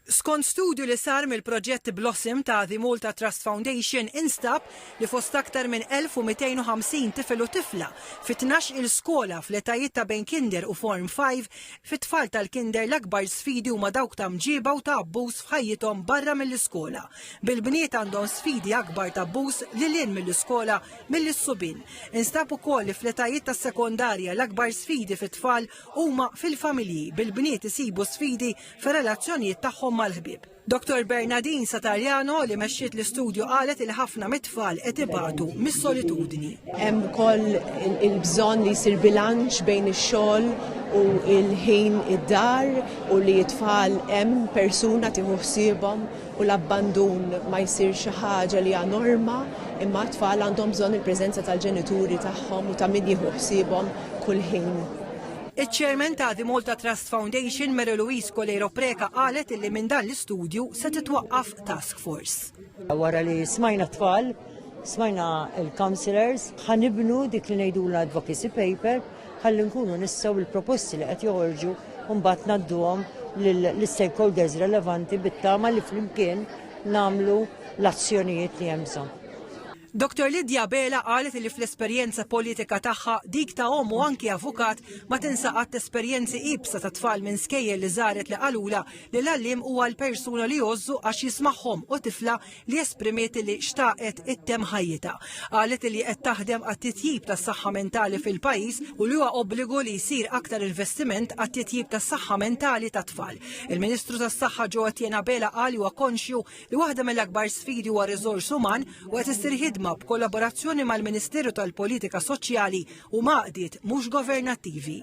Skont studju li sar mill-proġett Blossom ta' The Malta Trust Foundation instab li fost aktar minn 1250 tifel u tifla fit-12 il-skola fl-etajiet ta' bejn kinder u Form 5 fit-tfal tal-kinder l-akbar sfidi huma dawk ta' mġiba u ta' abbuż f'ħajjithom barra mill-iskola. Bil-bniet għandhom sfidi akbar ta' abbuż lil mill-iskola mill-subin. Instab ukoll li fl-etajiet tas-sekondarja l-akbar sfidi fit-tfal huma fil-familji. Bil-bniet isibu sfidi fir-relazzjonijiet tagħhom mal-ħbieb. Dr. Bernardine Satarjano li mexxiet l-istudju qalet il ħafna mit-tfal qed ibatu mis-solitudni. Hemm ukoll il-bżonn li jsir bilanċ bejn ix-xogħol u l-ħin id-dar u li t-tfal hemm persuna tieħu ħsiebhom u l-abbandun ma jsir xi ħaġa li hija norma, imma t-tfal għandhom bżonn il-preżenza tal-ġenituri tagħhom u ta' min jieħu ħsiebhom kull ħin. Iċ-Chairman ta' The Malta Trust Foundation, Mary Louise Colero Preka, qalet illi minn dan l-istudju se titwaqqaf task force. Wara li smajna tfal, smajna il-counselors, ħanibnu dik li ngħidula advocacy paper, ħalli nkunu nistgħu il-proposti li qed joħorġu u mbagħad ngħadduhom lill-stakeholders relevanti bit-tama li flimkien nagħmlu l-azzjonijiet li hemm bżonn. Dr. Lidja Bela qalet li fl-esperjenza politika tagħha dik ta' u anki avukat ma tinsaqat esperjenzi ibsa ta' tfal minn skejjel li żaret li qalula li l-għallim huwa l-persuna li jozzu għax jismagħhom u tifla li esprimiet li xtaqet it-tem ħajjita. Qalet li qed taħdem għat-titjib tas-saħħa mentali fil-pajjiż u li huwa obbligu li jsir aktar investiment għat-titjib tas-saħħa mentali tat-tfal. Il-Ministru tas-Saħħa Joe Atienza Bela qal huwa konxju li waħda mill-akbar sfidi huwa riżors uman u qed issir b'kollaborazzjoni mal-Ministeru tal-Politika Soċjali u maqdiet mhux governattivi.